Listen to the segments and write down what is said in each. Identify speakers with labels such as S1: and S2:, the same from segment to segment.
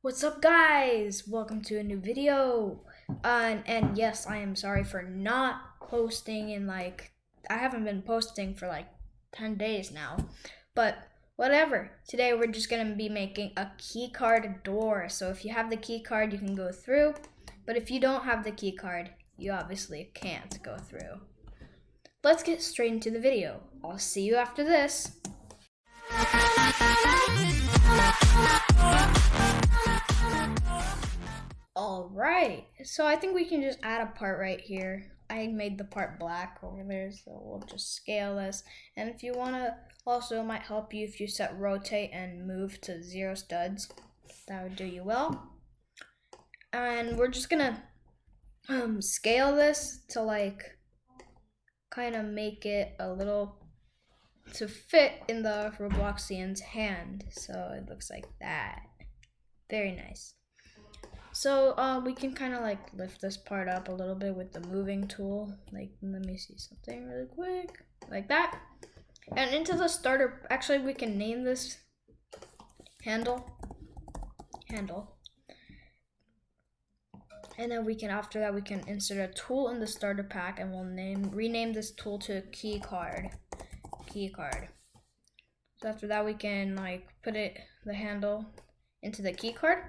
S1: What's up, guys? Welcome to a new video. And yes, I am sorry for not posting I haven't been posting for like 10 days now. But whatever. Today we're just going to be making a keycard door. So if you have the keycard, you can go through. But if you don't have the keycard, you obviously can't go through. Let's get straight into the video. I'll see you after this. Alright, so I think we can just add a part right here. I made the part black over there, so we'll just scale this. And if you want to, also it might help you if you set rotate and move to 0 studs. That would do you well. And we're just gonna scale this to kind of make it a little to fit in the Robloxian's hand. So it looks like that. Very nice. So we can kind of lift this part up a little bit with the moving tool. Let me see something really quick, like that. And into the starter, actually we can name this handle. And then after that we can insert a tool in the starter pack, and we'll rename this tool to Keycard. So after that we can put the handle into the keycard.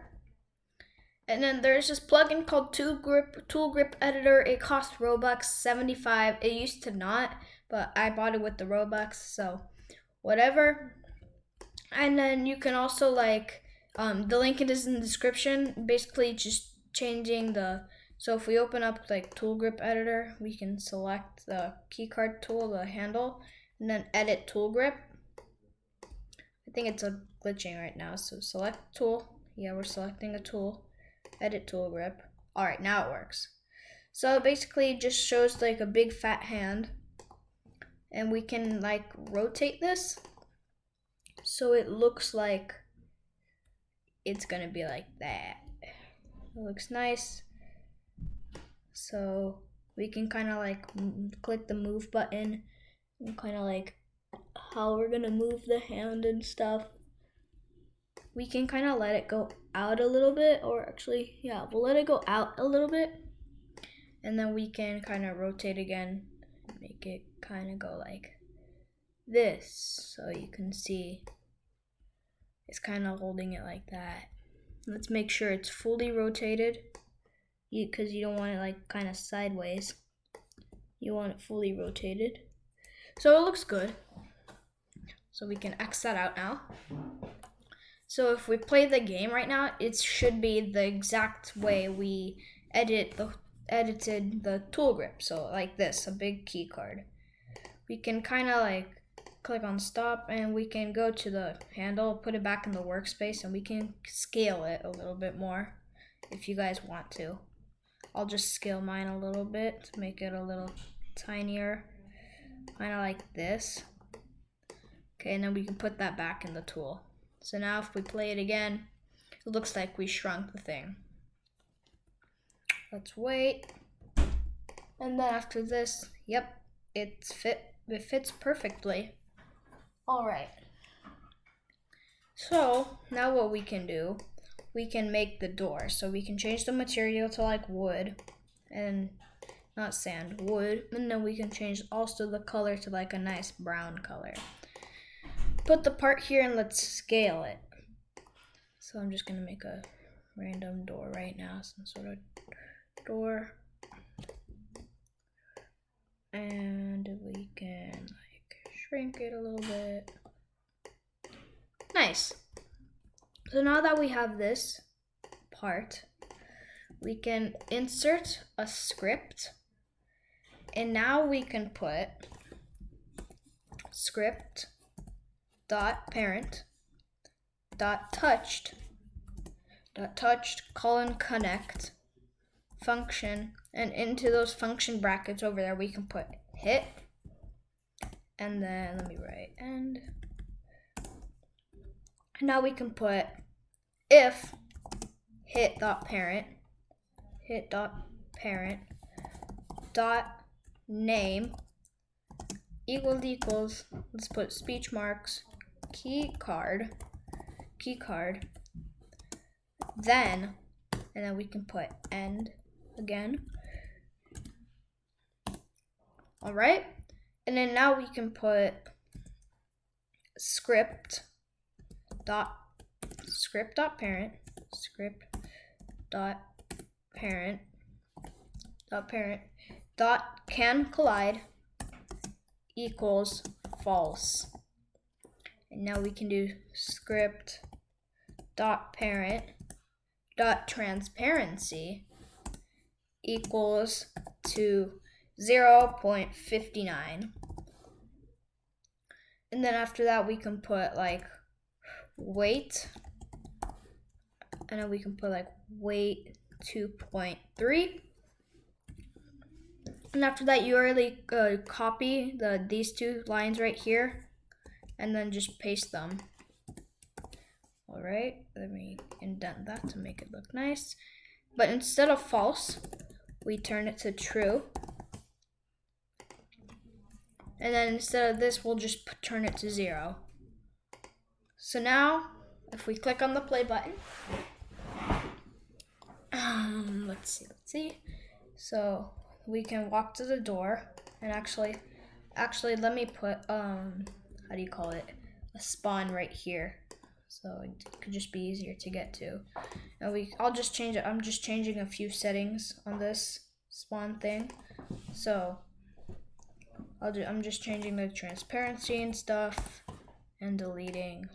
S1: And then there's this plugin called Tool Grip Editor. It costs Robux 75. It used to not, but I bought it with the Robux, so whatever. And then you can also the link is in the description. Basically just changing so if we open up Tool Grip Editor, we can select the keycard tool, the handle, and then edit tool grip. I think it's glitching right now, so select tool. Yeah, we're selecting a tool. Edit tool grip. Alright, now it works. So basically it just shows a big fat hand, and we can rotate this so it looks like it's gonna be like that. It looks nice. So we can kind of click the move button and kind of how we're gonna move the hand and stuff. We can kind of let it go out a little bit, or actually, yeah, we'll let it go out a little bit. And then we can kind of rotate again, make it kind of go like this. So you can see it's kind of holding it like that. Let's make sure it's fully rotated, because you don't want it kind of sideways. You want it fully rotated. So it looks good. So we can X that out now. So if we play the game right now, it should be the exact way we edited the tool grip. So like this, a big key card. We can kind of click on stop, and we can go to the handle, put it back in the workspace, and we can scale it a little bit more if you guys want to. I'll just scale mine a little bit to make it a little tinier, kind of like this. Okay, and then we can put that back in the tool. So now if we play it again, it looks like we shrunk the thing. Let's wait. And then after this, yep, it fits perfectly. All right. So now what we can do, we can make the door. So we can change the material to wood, and not sand, wood. And then we can change also the color to a nice brown color. Put the part here and let's scale it. So I'm just gonna make a random door right now, some sort of door. And we can shrink it a little bit. Nice. So now that we have this part, we can insert a script, and now we can put script dot parent dot touched connect function, and into those function brackets over there we can put hit, and then let me write end. Now we can put if hit dot parent dot name equals, let's put speech marks, keycard then, and then we can put end again. All right, and then now we can put script dot parent dot can collide equals false. And now we can do script dot parent dot transparency equals to 0.59. And then after that we can put like weight, and then we can put like weight 2.3. And after that you already copy these two lines right here and then just paste them. All right, let me indent that to make it look nice. But instead of false, we turn it to true. And then instead of this, we'll just turn it to 0. So now, if we click on the play button, let's see. So we can walk to the door, and actually, let me put how do you call it? A spawn right here, so it could just be easier to get to. And I'll just change it. I'm just changing a few settings on this spawn thing, so I'm just changing the transparency and stuff, and deleting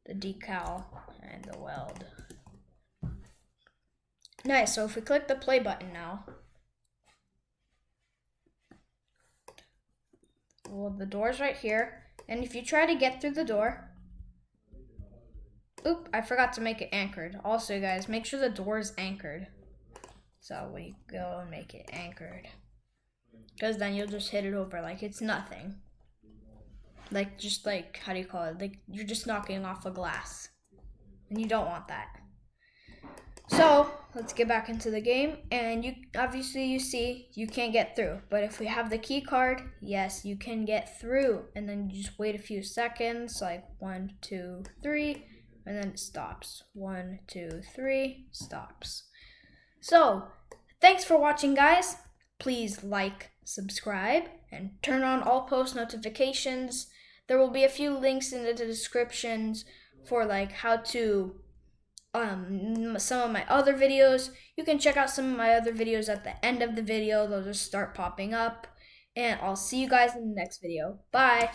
S1: the decal and the weld. Nice. So if we click the play button now, well, the door's right here, and if you try to get through the door, oop, I forgot to make it anchored. Also, guys, make sure the door is anchored. So we go and make it anchored, because then you'll just hit it over like it's nothing. Like, just like, how do you call it? Like, you're just knocking off a glass, and you don't want that. So let's get back into the game, and you see you can't get through, but if we have the key card, yes, you can get through. And then you just wait a few seconds, like 1, 2, 3, and then it stops. 1, 2, 3, stops. So thanks for watching, guys. Please like, subscribe, and turn on all post notifications. There will be a few links in the descriptions for like how to some of my other videos. You can check out some of my other videos at the end of the video. They'll just start popping up, and I'll see you guys in the next video. Bye.